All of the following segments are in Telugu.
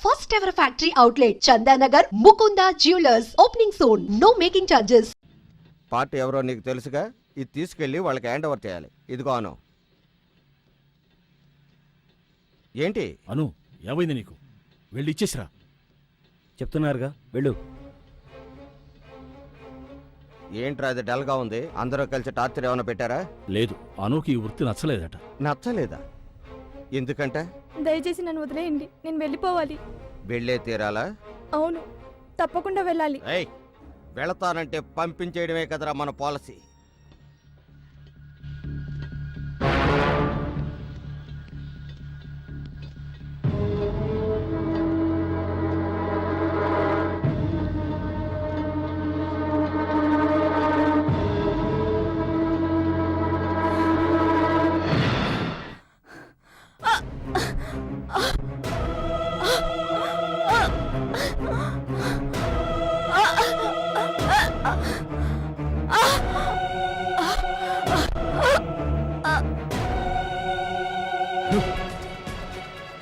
First ever factory outlet, Chandanagar, Mukunda Jewelers. Opening soon. No making charges. Party ఎవరో నీకు తెలుసుగా, ఇది తీసుకెళ్ళి వాళ్ళకి హ్యాండ్ ఓవర్ చేయాలి. ఇదిగో అను. ఏంటి అను, ఏమైంది నీకు? వెళ్ళి ఇచ్చేసిరా. చెప్తున్నారుగా, వెళ్ళు. ఏంట్రా అది డల్గా ఉంది? అందరూ కలిసి టార్చర్ ఏమైనా పెట్టారా? లేదు, అనుకి ఈ వృత్తి నచ్చలేదట. నచ్చలేదా? ఎందుకంటే దయచేసి నన్ను వదిలేయండి, నేను వెళ్ళిపోవాలి. వెళ్ళే తీరాలా? అవును, తప్పకుండా వెళ్ళాలి. ఏయ్, వెళతానంటే పంపించేయడమే కదరా మన పాలసీ.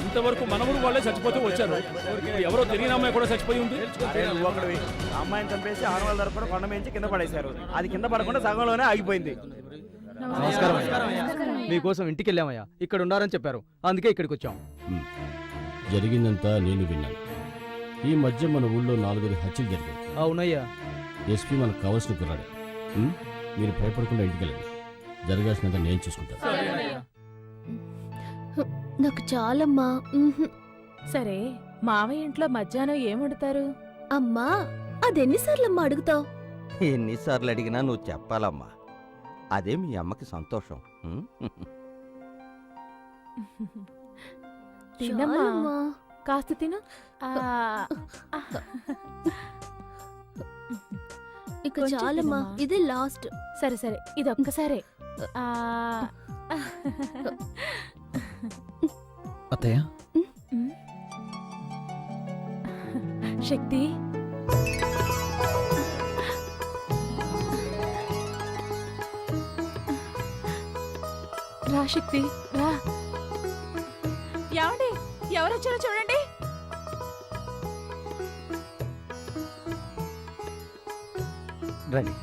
ఇంతవరకు మనముడు వాళ్ళే చచ్చిపోతూ వచ్చారు. ఎవరో తెలియని అమ్మాయి కూడా చచ్చిపోయి ఉంది. అమ్మాయిని చంపేసి 600 తరపున కొండ మించి కింద పడేశారు. అది కింద పడకుండా సగంలోనే ఆగిపోయింది. నమస్కారం. మీకోసం ఇంటికి వెళ్ళామయ్యా, ఇక్కడ ఉండారని చెప్పారు, అందుకే ఇక్కడికి వచ్చాం. జరిగిందంతా నేను విన్నాను. ఈ మధ్య మన ఊళ్ళో 4 హత్యలు జరిగాయి. అవునయ్యా. ఎస్పీ మనకు కావాల్సిన కుర్రాడే. మీరు భయపడకుండా ఇంటికి వెళ్ళండి. జరగాల్సినంత నేను చూసుకుంటాను. నాకు చాలమ్మా. సరే, మావయ్య ఇంట్లో మధ్యాహ్నం ఏం వండుతారు? అమ్మా, అదెన్నిసార్లమ్మా అడుగుతావు? ఎన్నిసార్లు అడిగినా నువ్వు చెప్పాలమ్మా. అదే మీ అమ్మకి సంతోషం. తినమ్మా, కాస్త తిను. ఇక కొంచెం చాలమ్మా, తినమ్మా. ఇదే లాస్ట్. సరే సరే, ఇది ఒక్కసారే. అత్తయ్య, శక్తి, రా శక్తి, రా. ఏమండి, ఎవరొచ్చారో చూడండి. రండి.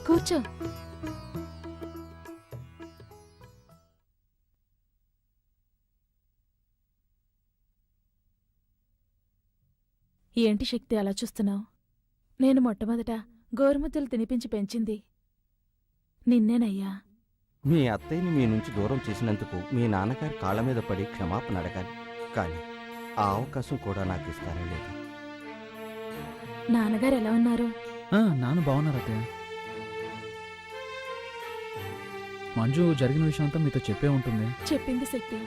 కూర్చో. ఏంటి శక్తి అలా చూస్తున్నావు? నేను మొట్టమొదట గోరుముద్దలు తినిపించి పెంచింది నిన్నేనయ్యా. మీ అత్తయ్యని మీ నుంచి దూరం చేసినందుకు మీ నాన్నగారి కాళ్ళ మీద పడి క్షమాపణ అడగాలి. కానీ ఆ అవకాశం కూడా నాకు ఇస్తారో లేదు. నాన్నగారు ఎలా ఉన్నారు? నాన్న బాగున్నారు అత్తయ్య. మంజు జరిగిన విషయం అంతా మీతో చెప్పే ఉంటుంది. చెప్పింది శక్తి.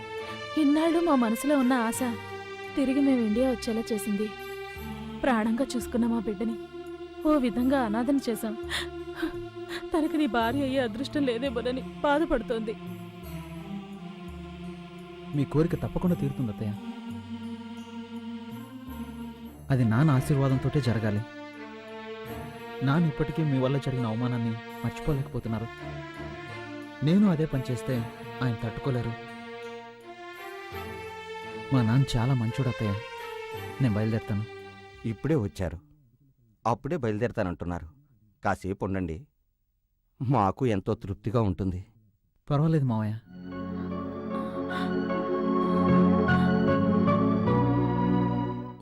ఇన్నాళ్ళు మా మనసులో ఉన్న ఆశ తిరిగి మేము ఇండియా వచ్చేలా చేసింది. ప్రాణంగా చూసుకున్న మా బిడ్డని ఓ విధంగా అనాథన చేశాం. తనకి నీ భార్య అయ్యే అదృష్టం లేదేమోనని బాధపడుతోంది. మీ కోరిక తప్పకుండా తీరుతుంది అత్తయ్య. అది నాన్న ఆశీర్వాదంతోటే జరగాలి. నాన్న ఇప్పటికీ మీ వల్ల జరిగిన అవమానాన్ని మర్చిపోలేకపోతున్నారు. నేను అదే పని చేస్తే ఆయన తట్టుకోలేరు. మా నాన్న చాలా మంచోడు అత్తయ్య. నేను బయలుదేరుతాను. ఇప్పుడే వచ్చారు, అప్పుడే బయలుదేరతానంటున్నారు. కాసేపు ఉండండి, మాకు ఎంతో తృప్తిగా ఉంటుంది. పర్వాలేదు మావయ్య.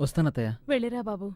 వస్తానత్తయ్య. వెళ్ళిరా బాబు.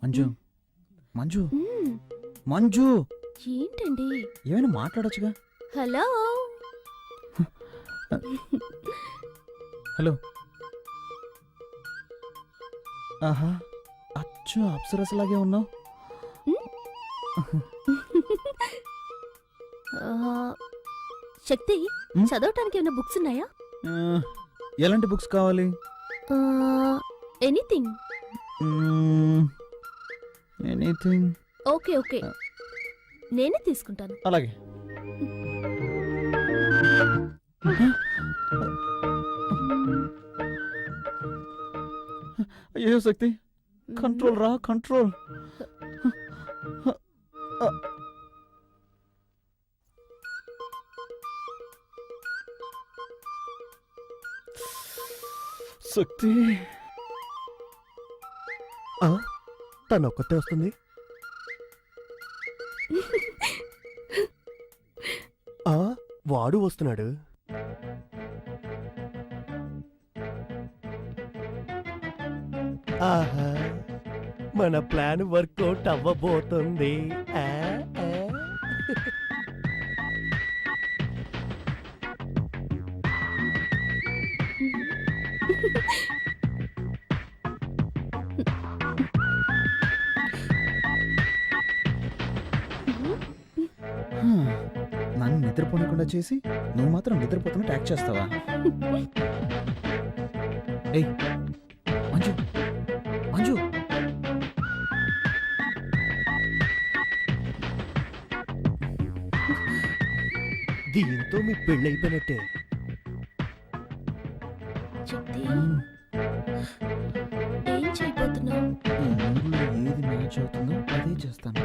మంజు మంజు మంజు ఏంటండి? ఏమైనా మాట్లాడొచ్చుగా. హలో. హలో. ఆహా, అచ్చు అప్సరసలాగే ఉన్నావు. శక్తి, ఉమ్? చదవటానికి ఏమైనా బుక్స్ ఉన్నాయా? ఎలాంటి బుక్స్ కావాలి? ఎనీథింగ్. ఎనీథింగ్. ఓకే ఓకే, నేనే తీసుకుంటాను. అలాగే. అయ్యో శక్తి, కంట్రోల్ రా, కంట్రోల్. శక్తి, తను ఒక్కతే వస్తుంది. వాడు వస్తున్నాడు. ఆహా, మన ప్లాన్ వర్కౌట్ అవ్వబోతుంది. ఆ, ఆ. నన్ను నిద్రపోనకుండా చేసి నువ్వు మాత్రం నిద్రపోతున్నట్టు యాక్ట్ చేస్తావా? ఏయ్ మంజు, మంజు. దీంతో మీ పెళ్ళైపోయినట్టే. శక్తి, ఏం చేయబోతున్నావు? ఈ మూడులో ఏది మ్యాచ్ అవుతుందో అదే చేస్తాను.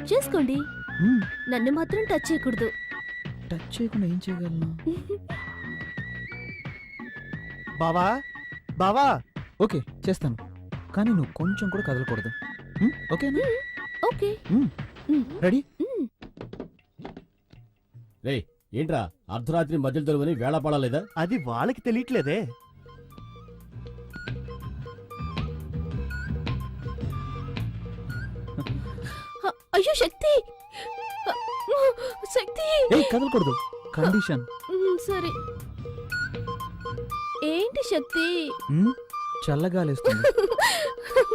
చేసుకోండి, మ్మ్. నన్ను మాత్రం టచ్ చేయకూడదు. టచ్ చేయకుండా ఏం చేయగలను? బావా, బావా. ఓకే చేస్తాను, కానీ నువ్వు కొంచెం కూడా కదలకూడదు. ఓకేనా? ఓకే. రెడీ? రే ఏంట్రా అర్ధరాత్రి మధ్యలో తెలుగుని వేళ పడలేదా? అది వాళ్ళకి తెలియట్లేదే. అయ్యో శక్తి, శక్తి. ఏయ్ కదలకూడదు, కండిషన్. సరే. ఏంటి శక్తి? చల్లగాలేస్తుంది.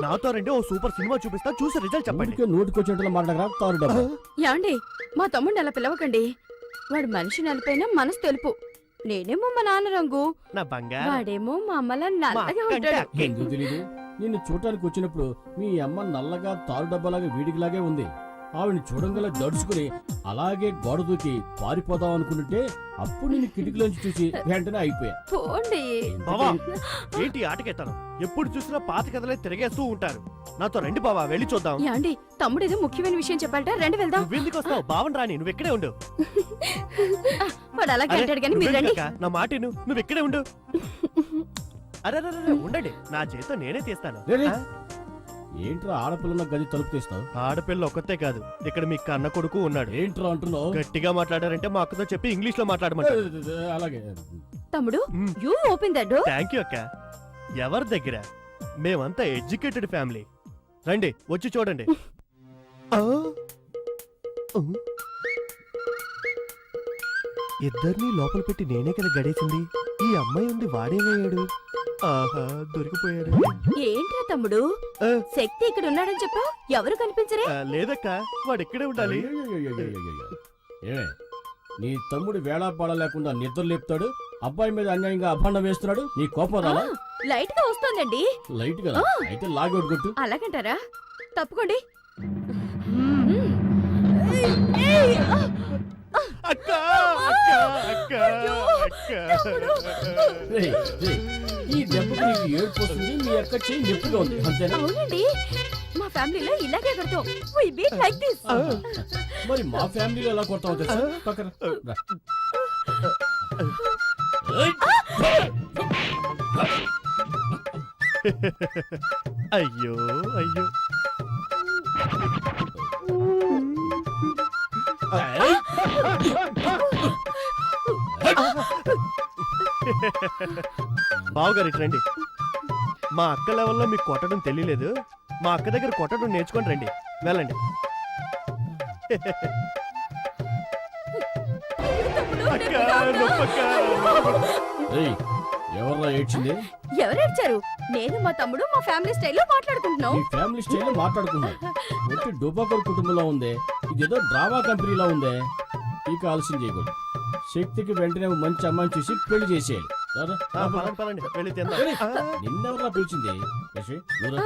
నాతో రండి, ఓ సూపర్ సినిమా చూపిస్తా, చూసి రిజల్ట్ చెప్పండి. ఊరికే నోటికొచ్చేటలా మాట్లాడరా తారు డబ్బా. యాండి, మా తమ్ముడిని అలా పిలవకండి. వాడు మనిషి నలిపైన మనసు తెలుపు. నేనేమో మా నాన్న రంగు, నా బంగారం. వాడేమో మా అమ్మలా మా నల్లగా అక్కంటే ఉంటాడు. అక్కే. ఎందుకు తెలీదు? నిన్ను చూడటానికి వచ్చినప్పుడు మీ అమ్మ నల్లగా తారు డబ్బాలాగా వీడికిలాగే ఉంది. ఆవిడ్ని చూడంగల దడుచుకుని అలాగే గోడ దూకి పారిపోదాం అనుకుంటుంటే అప్పుడు నేను కిటికీలోంచి చూసి వెంటనే అయిపోయా. పోండి. బావా, ఏంటి ఆటకెత్తాను? ఎప్పుడు చూసినా పాత కథలే తిరిగేస్తూ ఉంటారు. నాతో రండి బావా, వెళ్ళి చూద్దాం. యాండి, తమ్ముడు ఏదో ముఖ్యమైన విషయం చెప్పాలట, రండి వెళ్దాం. నువ్వెందుకు వస్తావు? బావన్ రాని, నువ్వు ఇక్కడే ఉండు. వాడు అలాగే అరే, అంటాడు కానీ మీరు నువ్వెందుకు రండి. అక్క? నా మాట విను, నువ్వు ఇక్కడే ఉండు. అరే ఉండండి, నా చేతితో నేనే తీస్తాను. రే. ఆ? ఏంట్రా ఆడపిల్లన్న గది తలుపు తీస్తావు? ఆడపిల్ల ఒక్కతే కాదు, ఇక్కడ మీ కన్న కొడుకు ఉన్నాడు. ఏంట్రా అంటున్నావు? గట్టిగా మాట్లాడారంటే మా అక్కతో చెప్పి ఇంగ్లీష్ లో మాట్లాడమంటారు. అలాగే తమ్ముడు, you open that door. Thank you అక్క. ఎవరి దగ్గర? మేమంతా ఎడ్యుకేటెడ్ ఫ్యామిలీ. రండి, వచ్చి చూడండి. ఆ? ఇద్దరిని లోపల పెట్టి నేనే కదా గడేసింది. ఈ అమ్మాయి ఉంది, వాడేమయ్యాడు? ఆహా, దొరికిపోయాడు. ఏంట్రా తమ్ముడు, ఆ. శక్తి ఇక్కడ ఉన్నాడని చెప్పావు, ఎవరు కనిపించరే? లేదక్క, వాడు ఇక్కడే ఉండాలి. ఏమే నీ తమ్ముడు వేళా పడలేకుండా నిద్ర లేపుతాడు, అబ్బాయి మీద అన్యాయంగా అభాండం వేస్తున్నాడు, నీ కోపం రాలా? లైట్ గా వస్తోందండి. లైట్ కదా, అయితే లాగౌట్ కొట్టు. అలాగంటారా? తప్పుకోండి. అక్క, అక్క, అక్క, అక్క. రేయ్, రేయ్, ఈ దెబ్బకి నీకు ఏడుపు వస్తుంది, మీ అక్క చెయ్యి నొప్పిగా ఉంది అంతేనా? అవునండి, మా ఫ్యామిలీలో ఇలాగే కడతాం. We beat like this. మరి మా ఫ్యామిలీలో ఎలా కొడతావు తెలుసా? పక్కన రా. అయ్యో అయ్యో. బావగారు ఇటు రండి. మా అక్క లెవెల్లో మీకు కొట్టడం తెలియలేదు. మా అక్క దగ్గర కొట్టడం నేర్చుకొని రండి. వెళ్ళండి. అక్క, నొప్పక్క. ఏయ్, ఎవర్రా ఏడ్చింది? ఎవరేడ్చారు? నేను మా తమ్ముడు మా ఫ్యామిలీ స్టైల్లో మాట్లాడుకుంటున్నాం. మీ ఫ్యామిలీ స్టైల్ మాట్లాడుకున్నారు. ఒట్టి డోబాకర్ కుటుంబంలో ఉందే, ఇదేదో డ్రామా కంపెనీలో ఉందే. ఇక ఆలస్యం చేయకూడదు. శక్తికి వెంటనే ఓ మంచి అమ్మాయిని చూసి పెళ్లి చేసేయాలి. రారా, ఆ, రా, పదండి, పదండి, వెళ్ళి తిందాం. ఏయ్, నిన్నెవరా పిలిచింది? యశ్వి, నువ్వు రా.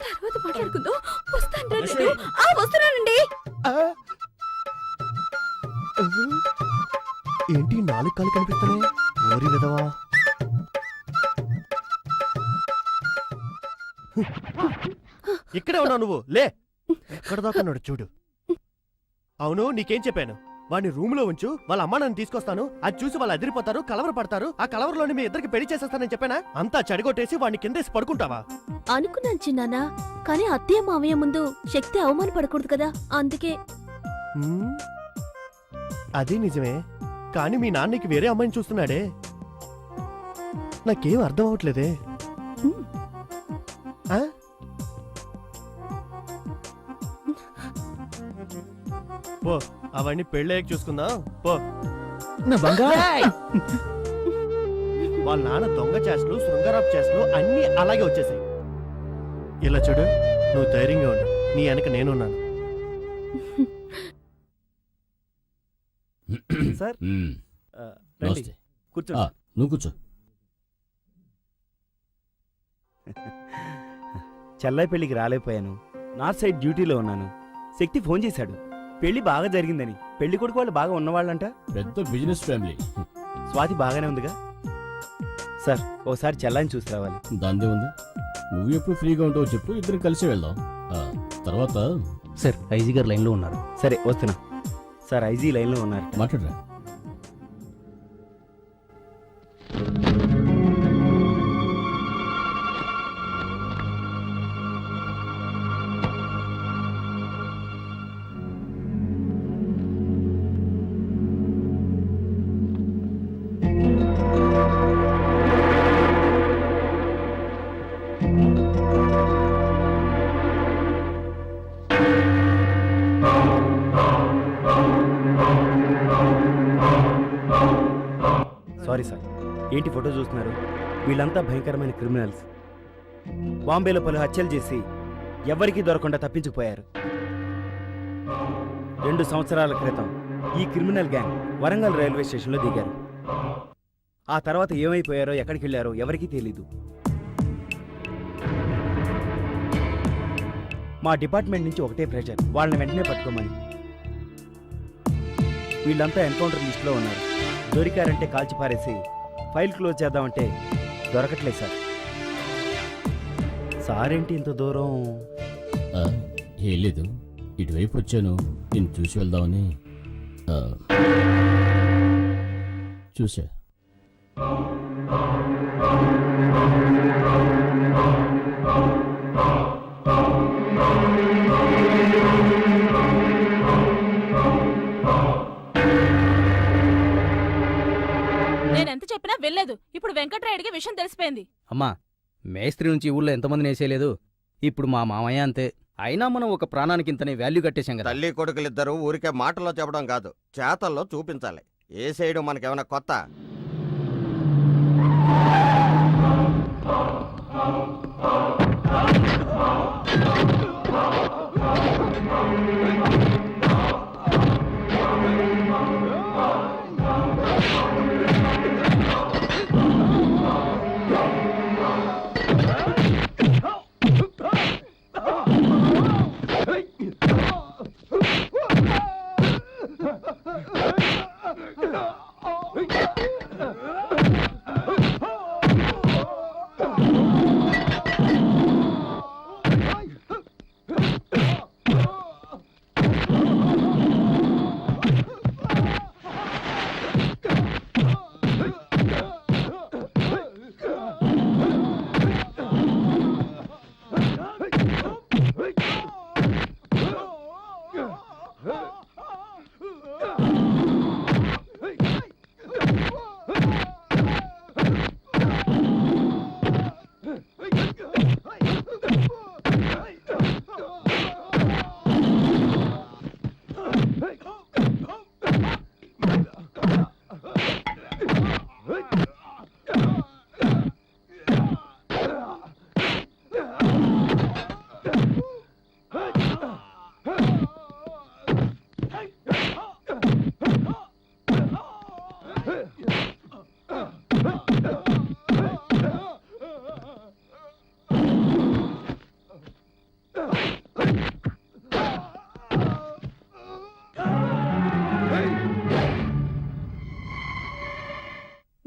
తర్వాత మాట్లాడుకుందాం. వస్తాను రండి. లక్ష్మి. వస్తున్నానండి. ఏంటి 4 కాళ్ళు కనిపిస్తున్నాయి? ఓరి విధవా. ఇక్కడే ఉన్నావు నువ్వు, లే. ఎక్కడ దాకా ఉన్నాడు చూడు. అవును, నీకేం చెప్పాను? వాడిని రూమ్ లో ఉంచు, వాళ్ళ అమ్మ నన్ను తీసుకొస్తాను, అది చూసి వాళ్ళు అదిరిపోతారు, కలవర పడతారు, ఆ కలవరలోని మీ ఇద్దరికి పెళ్లి చేసేస్తానని చెప్పానా? అంతా చెడగొట్టేసి వాడిని కిందేసి పడుకుంటావా? అనుకున్నాను చిన్నానా, కానీ అత్తయ్య మావయ్య ముందు శక్తి అవమానపడకూడదు కదా, అందుకే. హ్మ్? అది నిజమే, కానీ మీ నాన్నకి వేరే అమ్మాయిని చూస్తున్నాడే. నాకేం అర్థం అవట్లేదే. ఆ? పో, అవన్నీ పెళ్ళయ్యాక చూసుకుందాం, పో. నా బంగారు వాళ్ళ నాన్న దొంగ చేష్టలు, శృంగారపు చేష్టలు అన్నీ అలాగే వచ్చేసాయి. ఇలా చూడు, నువ్వు ధైర్యంగా ఉండు, నీ వెనక నేనున్నాను. సార్ మ్మ్. రండి నమస్తే. కూర్చోండి. ఆ, నువ్వు కూర్చో. చెల్లై పెళ్లికి రాలేకపోయాను, నార్త్ సైడ్ డ్యూటీలో ఉన్నాను. శక్తి ఫోన్ చేశాడు, పెళ్లి బాగా జరిగిందని. పెళ్లి కొడుకు వాళ్ళు బాగా ఉన్నవాళ్ళంట. పెద్ద బిజినెస్ ఫ్యామిలీ. స్వాతి బాగానే ఉందిగా. సార్ ఓసారి చెల్లాయిని చూసి రావాలి. దాందే ఉంది. నువ్వు ఎప్పుడు ఫ్రీగా ఉంటావో చెప్పు, ఇద్దరం కలిసి వెళ్దాం. ఆ, తర్వాత సార్ ఐజీ గారు లైన్లో ఉన్నారు. సరే వస్తున్నా. సార్ ఐజీ లైన్లో ఉన్నారు. మాట్లాడరా. Sorry sir. ఏంటి ఫోటో చూస్తున్నారు? వీళ్ళంతా భయంకరమైన క్రిమినల్స్. బాంబేలో పలు హత్యలు చేసి ఎవరికీ దొరకకుండా తప్పించుకుపోయారు. 2 సంవత్సరాల క్రితం ఈ క్రిమినల్ గ్యాంగ్ వరంగల్ రైల్వే స్టేషన్లో దిగారు. ఆ తర్వాత ఏమైపోయారో, ఎక్కడికి వెళ్ళారో ఎవరికీ తెలీదు. మా డిపార్ట్మెంట్ నుంచి ఒకటే ప్రెషర్, వాళ్ళని వెంటనే పట్టుకోమని. వీళ్ళంతా ఎన్కౌంటర్ లిస్టులో ఉన్నారు. దొరికారంటే కాల్చి పారేసి ఫైల్ క్లోజ్ చేద్దామంటే దొరకట్లేదు సార్. సార్ ఏంటి ఇంత దూరం? ఆ, ఏం లేదు, ఇటువైపు వచ్చాను, నేను చూసి వెళ్దామని. ఆ, చూసా. నేనెంత చెప్పినా వెళ్ళలేదు. ఇప్పుడు వెంకట్రాయుడికి విషయం తెలిసిపోయింది. అమ్మా, మేస్త్రి నుంచి ఊళ్ళో ఎంతమందిని వేసేయలేదు. ఇప్పుడు మా మామయ్య అంతే. అయినా మనం ఒక ప్రాణానికి ఇంతనే వాల్యూ కట్టేశాం కదా. తల్లి కొడుకులిద్దరూ ఊరికే మాటల్లో చెప్పడం కాదు, చేతల్లో చూపించాలి. ఏ చేయడం మనకేమైనా కొత్త?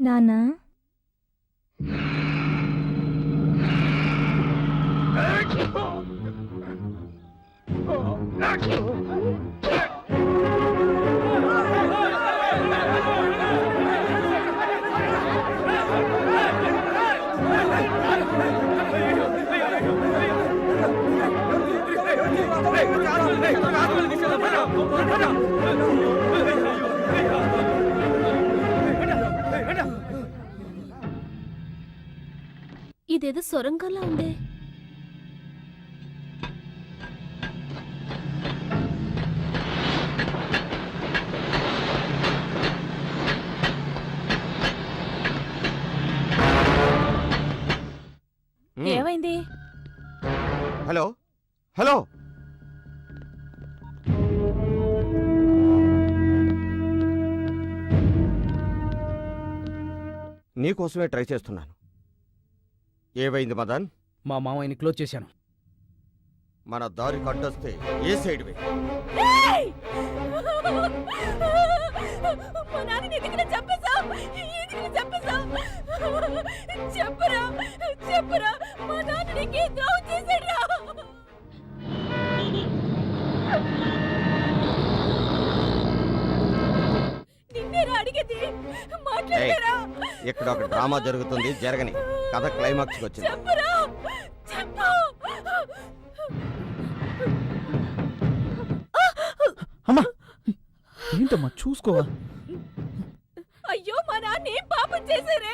నానా ఇదేదో సొరంగంలా ఉందే. ఏమైంది? హలో హలో నీకోసమే ట్రై చేస్తున్నాను. ఏవైంది మదన్? మా మామయ్యని క్లోజ్ చేశాను. మన దారి కట్టొస్తే ఏ సైడ్ వే? మా నాన్నని ఎందుకు చంపేశావ్? ఎందుకు చంపేశావ్? చెప్పరా చెప్పరా, మా నాన్న నీకే ద్రోహం చేశాడురా. నిన్నేరా అడిగేది, మాట్లాడరా. ఇక్కడ ఒక డ్రామా జరుగుతుంది, జరగని. కథ క్లైమాక్స్కి వచ్చింది. చెప్పరా చెప్పు. అమ్మా ఏంటమ్మా చూసుకోవా? అయ్యో, మా నాన్న ఏం పాపం చేశారే?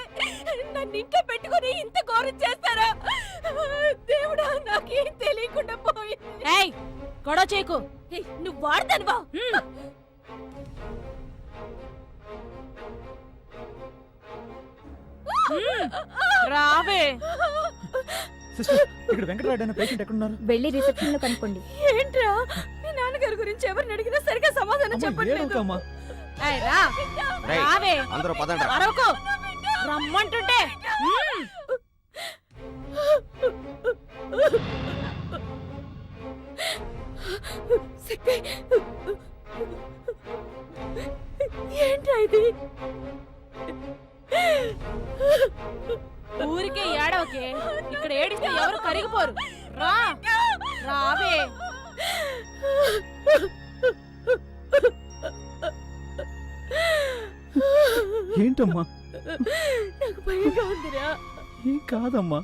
నన్ను ఇంట్లో పెట్టుకుని ఇంత ఘోరం చేస్తారా? దేవుడా, నాకేం తెలియకుండా పోయింది. గొడవ చేయకు. నువ్వు వాడతానువా? రావే. సిస్టర్, ఇక్కడ వెంకటరాయుడు అనే పేషెంట్ ఎక్కడున్నారు? వెళ్ళి రిసెప్షన్ లో కనుక్కోండి. ఏంట్రా, మీ నాన్నగారి గురించి ఎవరిని అడిగినా సరిగా సమాధానం చెప్పట్లేదు. రావే. అందరూ పదండి. అరవకు, రమ్మంటుంటే. ఏంట్రా ఇది? ఊరికే ఏడవకే. ఇక్కడ ఏడిస్తే ఎవరు కరిగిపోరు. రా రావే. ఏంటమ్మా? నాకు భయంగా ఉందిరా. ఏం కాదమ్మా.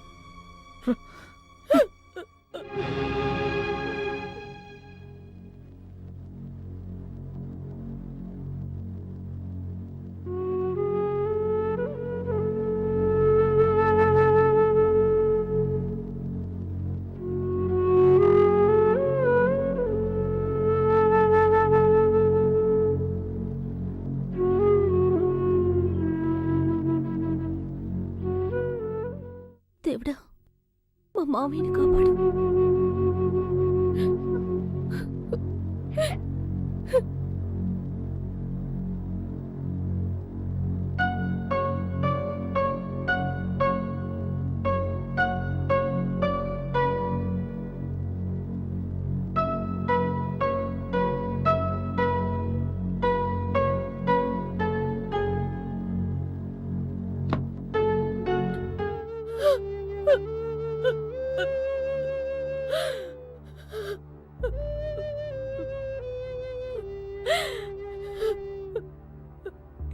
దేవుడా, మా మామయ్యని కాపాడు.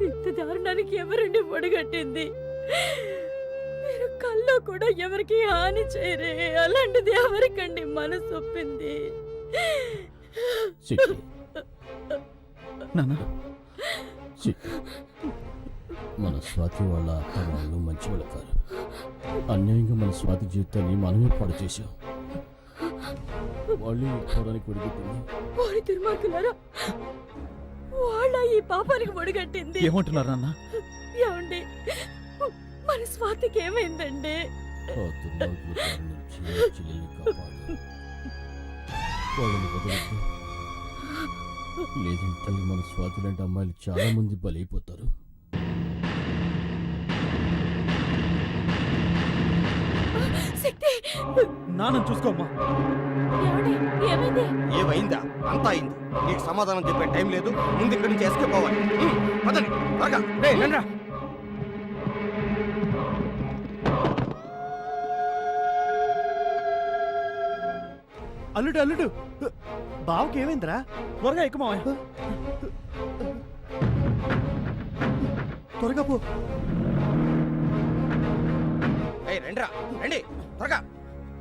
ఇంత దారుణానికి ఎవరండి పొడగట్టింది? మీరు కల్లో కూడా ఎవరికి హాని చేయరే, అలాంటిది ఎవరికండి మనసు ఒప్పింది? నాన్న, మన స్వాతి వాళ్ళ అత్త వాళ్ళు మంచి వాళ్ళు కాదు. అన్యాయంగా మన స్వాతి జీవితాన్ని మనమే పాడు చేశాం. వాళ్ళు పోవడానికి ఒడిగట్టింది. వారి దుర్మార్గులారా, వాళ్ళ ఈ పాపానికి ఒడిగట్టింది. ఏమంటున్నారు నాన్న? ఏమండి, మన స్వాతికి ఏమైందండి? ఆ దుర్మార్గుల బారి నుంచి చెల్లెల్ని కాపాడు. వాళ్ళని వదలొద్దు. లేదంటే మన స్వాతి లాంటి అమ్మాయిలు చాలా మంది బలైపోతారు. శక్తి, నాన్న చూసుకోమ్మా. ఏమండి? ఏమైంది? ఏమైందా? అంతా అయింది. నీకు సమాధానం చెప్పే టైం లేదు. ముందు ఇక్కడి నుంచి ఎస్కేప్ అవ్వాలి. పదండి త్వరగా. రండ్రా. అల్లుడు అల్లుడు, బావకి ఏమైందిరా? త్వరగా ఎక్కు మావయ్య. త్వరగా పో. రండిరా, రండి త్వరగా.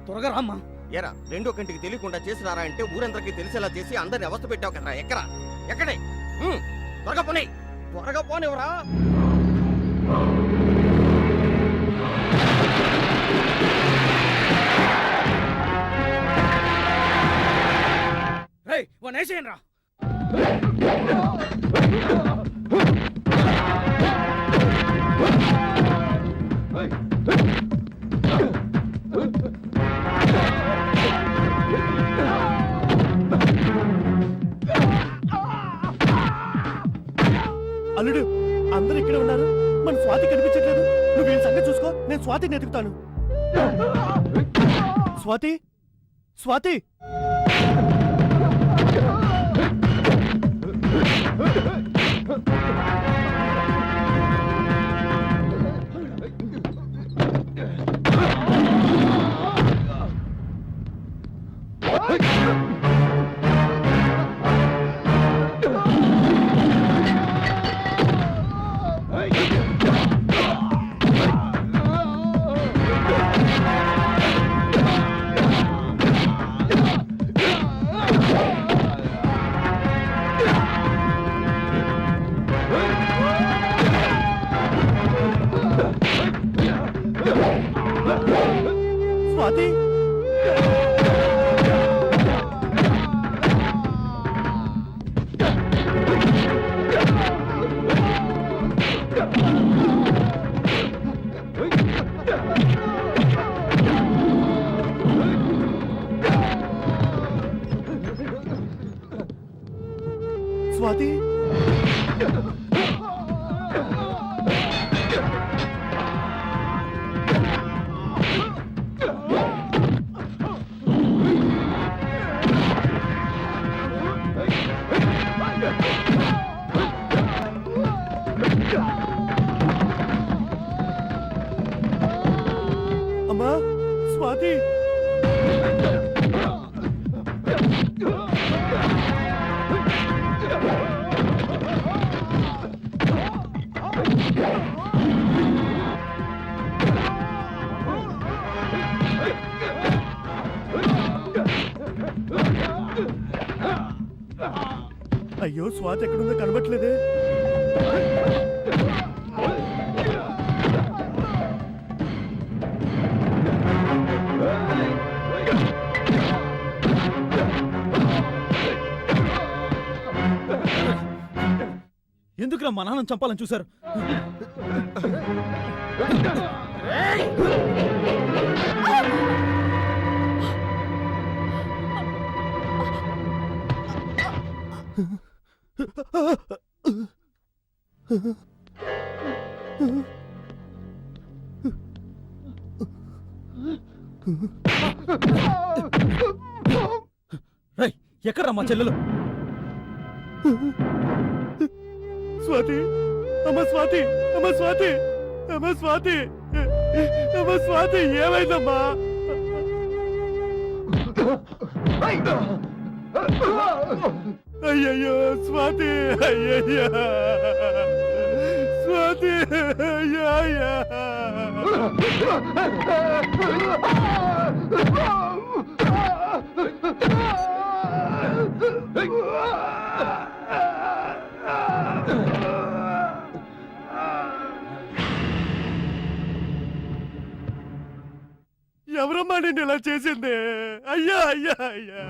త్వరగా రామ్మా. ఏరా, రెండో కంటికి తెలియకుండా చేసినారా అంటే ఊరందరికీ తెలిసేలా చేసి అందరిని అవస్థ పెట్టావు కదరా. ఎక్కరా ఎక్కడే? త్వరగా పోనీ, త్వరగా పోనివరా. వేసేయండి రా. అల్లుడు, అందరూ ఇక్కడే ఉన్నారు. మన స్వాతి కనిపించట్లేదు. నువ్వు వీళ్ళ సంగతి చూసుకో, నేను స్వాతిని ఎదుగుతాను. స్వాతి, స్వాతి. స్వాతి, స్వాతి. అమ్మా, స్వాతి. అయ్యో, స్వాతి ఎక్కడుందో కనబట్లేదే. ఎందుకురా మా నాన్నని చంపాలని చూశారు? ఎక్కడ్రా మా చెల్లెలు? స్వాతి, అమ్మ స్వాతి, అమ్మ స్వాతి, అమ్మ స్వాతి, అమ్మ స్వాతి, ఏమైందమ్మా? అయ్యయ్యో స్వాతి, అయ్యయ్యా స్వాతి, అయ్యా. ఎవరమ్మా నేను ఇలా చేసింది? అయ్యా అయ్యా అయ్యా.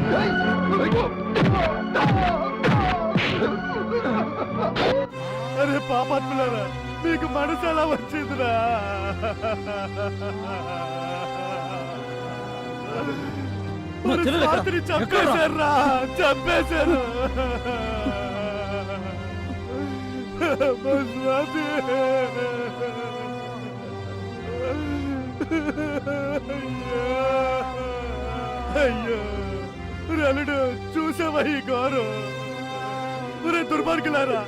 అరే పాపాత్ములారా, మీకు మనసు ఎలా వచ్చిందిరా? చంపేశారా? చంపేశారు. అమ్మ స్వాతి. అయ్యో రలుడు, చూసావా ఈ ఘోరం? ఒరే దుర్మార్గులారా,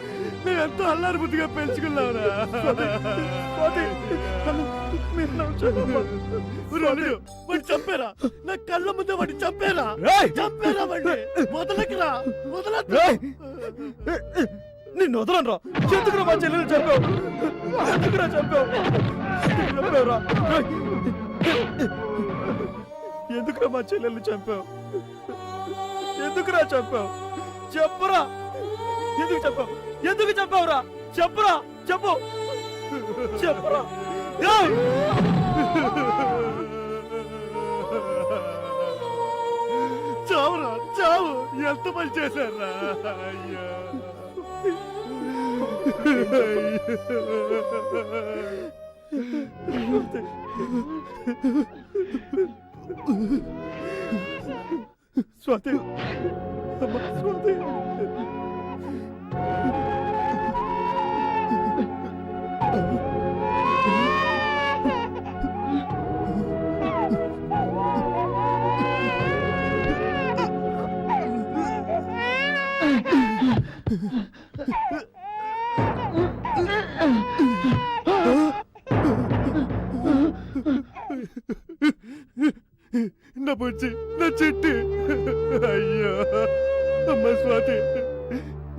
మేము ఎంతో అల్లారు బుద్ధిగా పెంచుకున్నావురా. రలుడు, వాడిని చంపారా? నా కళ్ళ ముందే వాడిని చంపారా? చంపారా వాడిని? వదలకురా, వదలొద్దు. నిన్ను వదలరా. ఎందుకురా మా చెల్లెలు చంపావు? ఎందుకురా చంపావు? చంపావురా. ఎందుకురా మా చెల్లెల్ని చంపావు? ఎందుకురా చంపావు? చెప్పురా. ఎందుకు చంపావు? ఎందుకు చంపావురా? చెప్పురా, చెప్పు, చెప్పురా. ఏయ్! చావురా, చావు. ఎంత పని చేశారా? అయ్యా స్వాతి, అమ్మ స్వాతి. నా బుజ్జి, నా చెట్టి. అయ్యో అమ్మ స్వాతి,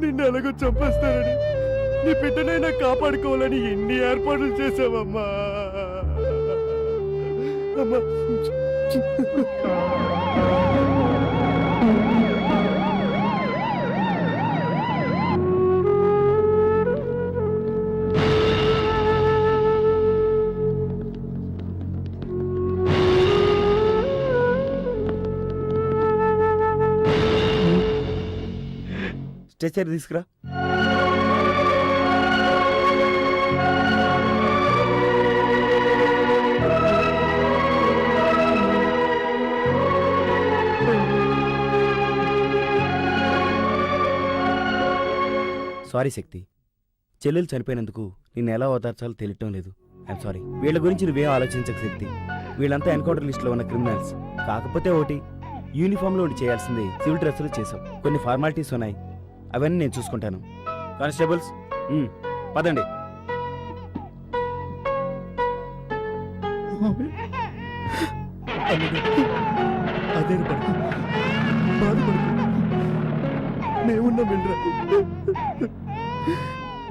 నిన్ను ఎలాగో చంపేస్తానని, నీ బిడ్డనైనా కాపాడుకోవాలని ఎన్ని ఏర్పాట్లు చేసావమ్మా. అమ్మా స్ట్రెచర్ తీసుకురా. సారీ శక్తి, చెల్లెలు చనిపోయినందుకు నిన్ను ఎలా ఓదార్చాలో తెలియటం లేదు. I'm sorry. వీళ్ళ గురించి నువ్వేం ఆలోచించక శక్తి. వీళ్ళంతా ఎన్కౌంటర్ లిస్టులో ఉన్న క్రిమినల్స్. కాకపోతే ఒకటి, యూనిఫామ్లో ఉండి చేయాల్సింది సివిల్ డ్రెస్సులు చేసాం. కొన్ని ఫార్మాలిటీస్ ఉన్నాయి, అవన్నీ నేను చూసుకుంటాను. కానిస్టేబుల్స్ పదండి. అదే పడుకు, బాధపడుకు. మేమున్నాం, వెళ్ళరా,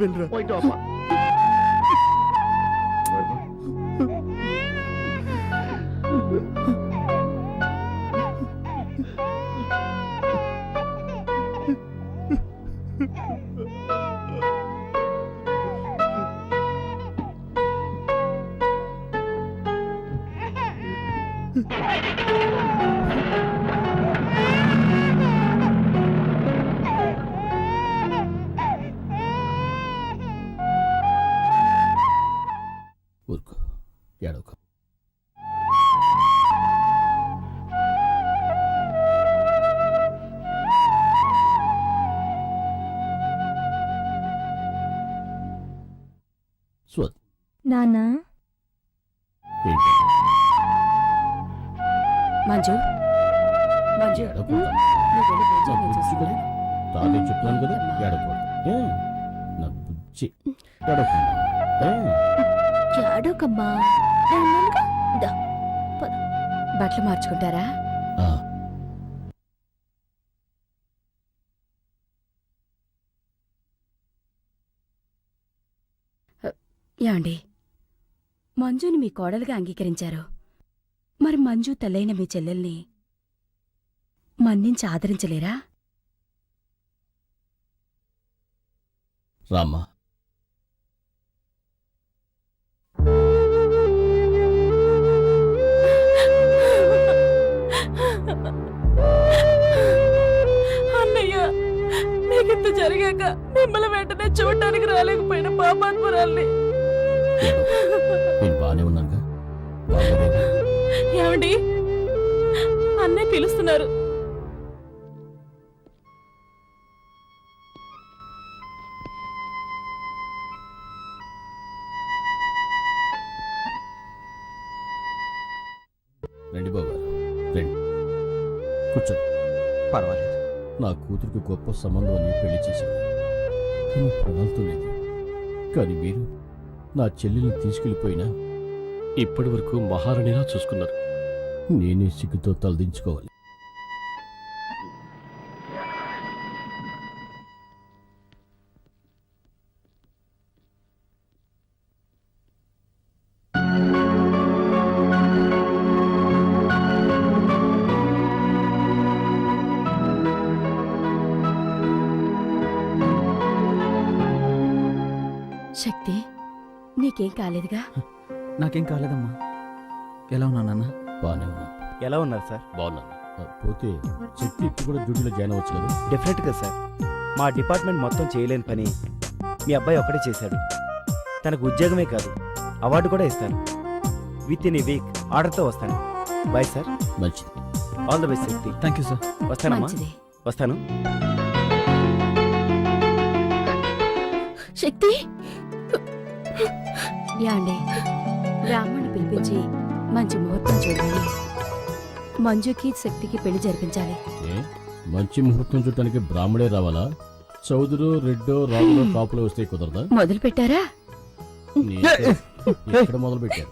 వెళ్ళరా. ఊరుకో, ఏడవకు. నాన్నా, ఏంటి? మంజు, మంజు, ఏడవకు. నువ్వు వెళ్ళి బుజ్జి, నా నేను బుజ్జి చూసుకుంటాను. కదా, తాతయ్య చెప్తున్నాను కదా, ఏడవకూడదు. నా బుజ్జి, ఏడవకుండా. ఏడవకమ్మా. దా, పద. బట్టలు మార్చుకుంటారా? యాండి, మంజుని మీ కోడలుగా అంగీకరించారు. మరి మంజు తల్లైన మీ చెల్లెల్ని మన్నించి ఆదరించలేరా? రామ్మా, అన్నయ్య, నీకింత జరిగాక మిమ్మల్ని వెంటనే చూడటానికి రాలేకపోయిన పాపాత్మురాల్ని. నేను బాగానే ఉన్నానుగా. బాగోలేదా? ఏమండి, అన్నయ్య పిలుస్తున్నారు. పర్వాలేదు. నా కూతురికి గొప్ప సంబంధం అని పెళ్లి చేశాను, కానీ ప్రణాళితో లేదు. కానీ మీరు నా చెల్లెల్ని తీసుకెళ్ళిపోయినా ఇప్పటి వరకు మహారాణిలా చూసుకున్నారు. నేనే సిగ్గుతో తలదించుకోవాలి. శక్తి, నీకేం కాలేదుగా? నాకేం కాలేదమ్మా. ఎలా ఉన్నా నాన్న? బాగానే ఉన్నా. ఎలా ఉన్నారు సార్? బాగున్నాను. పోతే శక్తి ఇప్పుడు కూడా డ్యూటీలో జాయిన్ అవ్వచ్చు కదా? డెఫినెట్గా సార్. మా డిపార్ట్మెంట్ మొత్తం చేయలేని పని మీ అబ్బాయి ఒక్కడే చేశాడు. తనకు ఉద్యోగమే కాదు, అవార్డు కూడా ఇస్తాను. విత్ ఇన్ ఏ వీక్ ఆర్డర్తో వస్తాను. Bye sir. మంచిది. All the best Shakti. Thank you sir. వస్తానమ్మా. మంచిది. వస్తాను. శక్తి, యాండి బ్రాహ్మణ్ణి పిలిపించి మంచి ముహూర్తం చూడాలి. మంజుకి శక్తికి పెళ్లి జరిపించాలి. ఏ? మంచి ముహూర్తం చూడటానికి బ్రాహ్మడే రావాలా? చౌదరు, రెడ్డో, రాజులో కాపులో వస్తే కుదరదా? మొదలు పెట్టారా? ఇక్కడ మొదలు పెట్టారు.